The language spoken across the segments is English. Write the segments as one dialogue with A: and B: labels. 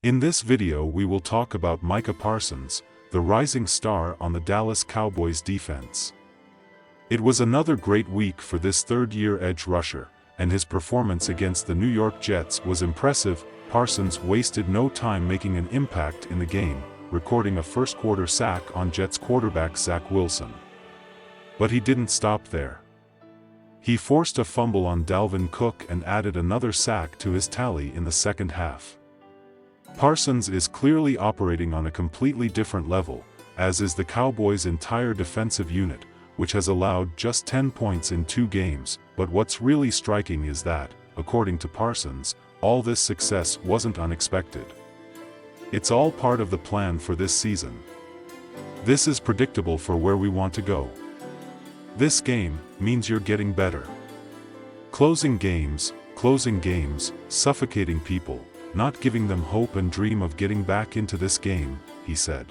A: In this video we will talk about Micah Parsons, the rising star on the Dallas Cowboys defense. It was another great week for this third-year edge rusher, and his performance against the New York Jets was impressive. Parsons wasted no time making an impact in the game, recording a first-quarter sack on Jets quarterback Zach Wilson. But he didn't stop there. He forced a fumble on Dalvin Cook and added another sack to his tally in the second half. Parsons is clearly operating on a completely different level, as is the Cowboys' entire defensive unit, which has allowed just 10 points in 2 games. But what's really striking is that, according to Parsons, all this success wasn't unexpected. It's all part of the plan for this season. This is predictable for where we want to go. This game means you're getting better. Closing games, suffocating people, not giving them hope and dream of getting back into this game, he said.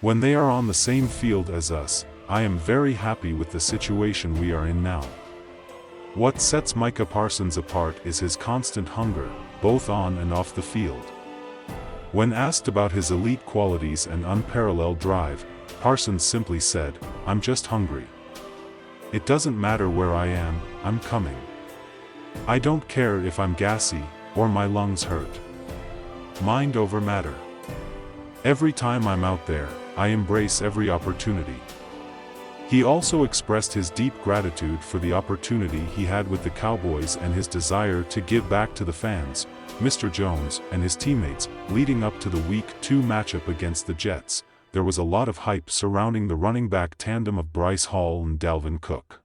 A: When they are on the same field as us, I am very happy with the situation we are in now. What sets Micah Parsons apart is his constant hunger, both on and off the field. When asked about his elite qualities and unparalleled drive, Parsons simply said, "I'm just hungry. It doesn't matter where I am, I'm coming. I don't care if I'm gassy, or my lungs hurt. Mind over matter. Every time I'm out there, I embrace every opportunity." He also expressed his deep gratitude for the opportunity he had with the Cowboys and his desire to give back to the fans, Mr. Jones, and his teammates. Leading up to the Week 2 matchup against the Jets, there was a lot of hype surrounding the running back tandem of Bryce Hall and Dalvin Cook.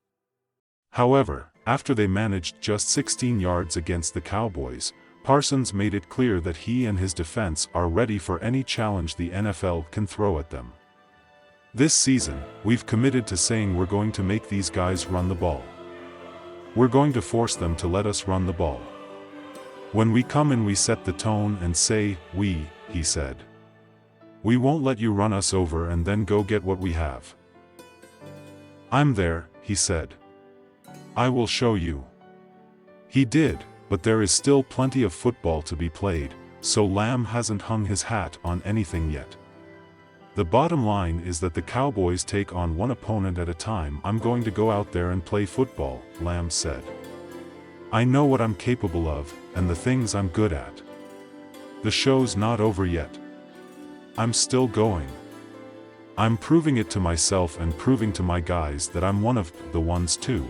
A: However, after they managed just 16 yards against the Cowboys, Parsons made it clear that he and his defense are ready for any challenge the NFL can throw at them. This season, we've committed to saying we're going to make these guys run the ball. We're going to force them to let us run the ball. When we come in, we set the tone and say, he said. We won't let you run us over and then go get what we have. I'm there, he said. I will show you. He did, but there is still plenty of football to be played, so Lamb hasn't hung his hat on anything yet. The bottom line is that the Cowboys take on one opponent at a time. I'm going to go out there and play football, Lamb said. I know what I'm capable of, and the things I'm good at. The show's not over yet. I'm still going. I'm proving it to myself and proving to my guys that I'm one of the ones too.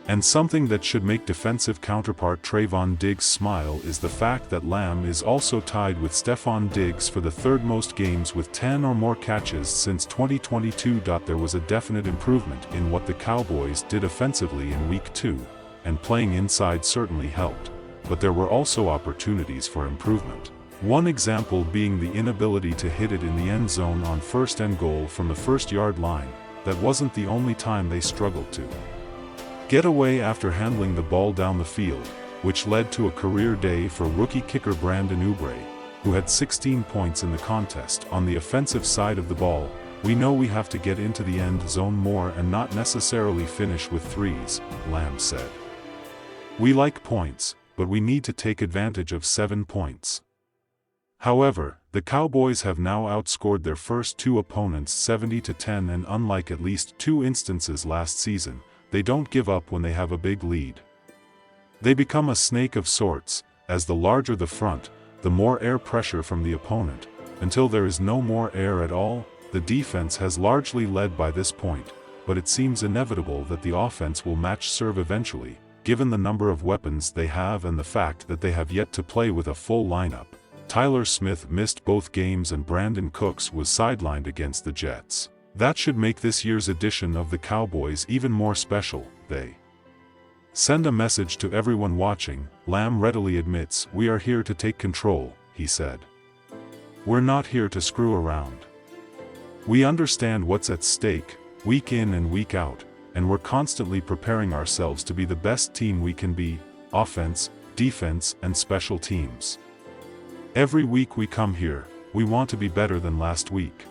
A: And something that should make defensive counterpart Trayvon Diggs smile is the fact that Lamb is also tied with Stefon Diggs for the third most games with 10 or more catches since 2022. There was a definite improvement in what the Cowboys did offensively in Week 2, and playing inside certainly helped, but there were also opportunities for improvement. One example being the inability to hit it in the end zone on first and goal from the first-yard line. That wasn't the only time they struggled to get away after handling the ball down the field, which led to a career day for rookie kicker Brandon Oubre, who had 16 points in the contest. On the offensive side of the ball, we know we have to get into the end zone more and not necessarily finish with threes, Lamb said. We like points, but we need to take advantage of 7 points. However, the Cowboys have now outscored their first 2 opponents 70-10, and unlike at least 2 instances last season, they don't give up when they have a big lead. They become a snake of sorts, as the larger the front, the more air pressure from the opponent. Until there is no more air at all, the defense has largely led by this point, but it seems inevitable that the offense will match serve eventually, given the number of weapons they have and the fact that they have yet to play with a full lineup. Tyler Smith missed both games and Brandon Cooks was sidelined against the Jets. That should make this year's edition of the Cowboys even more special. They send a message to everyone watching. Lamb readily admits, we are here to take control, he said. We're not here to screw around. We understand what's at stake, week in and week out, and we're constantly preparing ourselves to be the best team we can be, offense, defense, and special teams. Every week we come here, we want to be better than last week.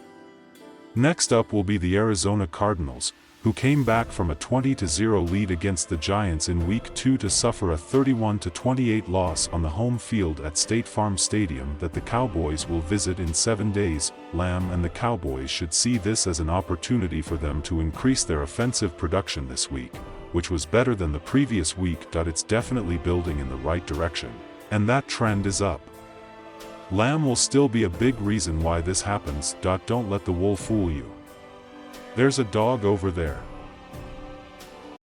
A: Next up will be the Arizona Cardinals, who came back from a 20-0 lead against the Giants in Week 2 to suffer a 31-28 loss on the home field at State Farm Stadium that the Cowboys will visit in 7 days. Lamb and the Cowboys should see this as an opportunity for them to increase their offensive production this week, which was better than the previous week. It's definitely building in the right direction, and that trend is up. Lamb will still be a big reason why this happens. Don't let the wool fool you. There's a dog over there.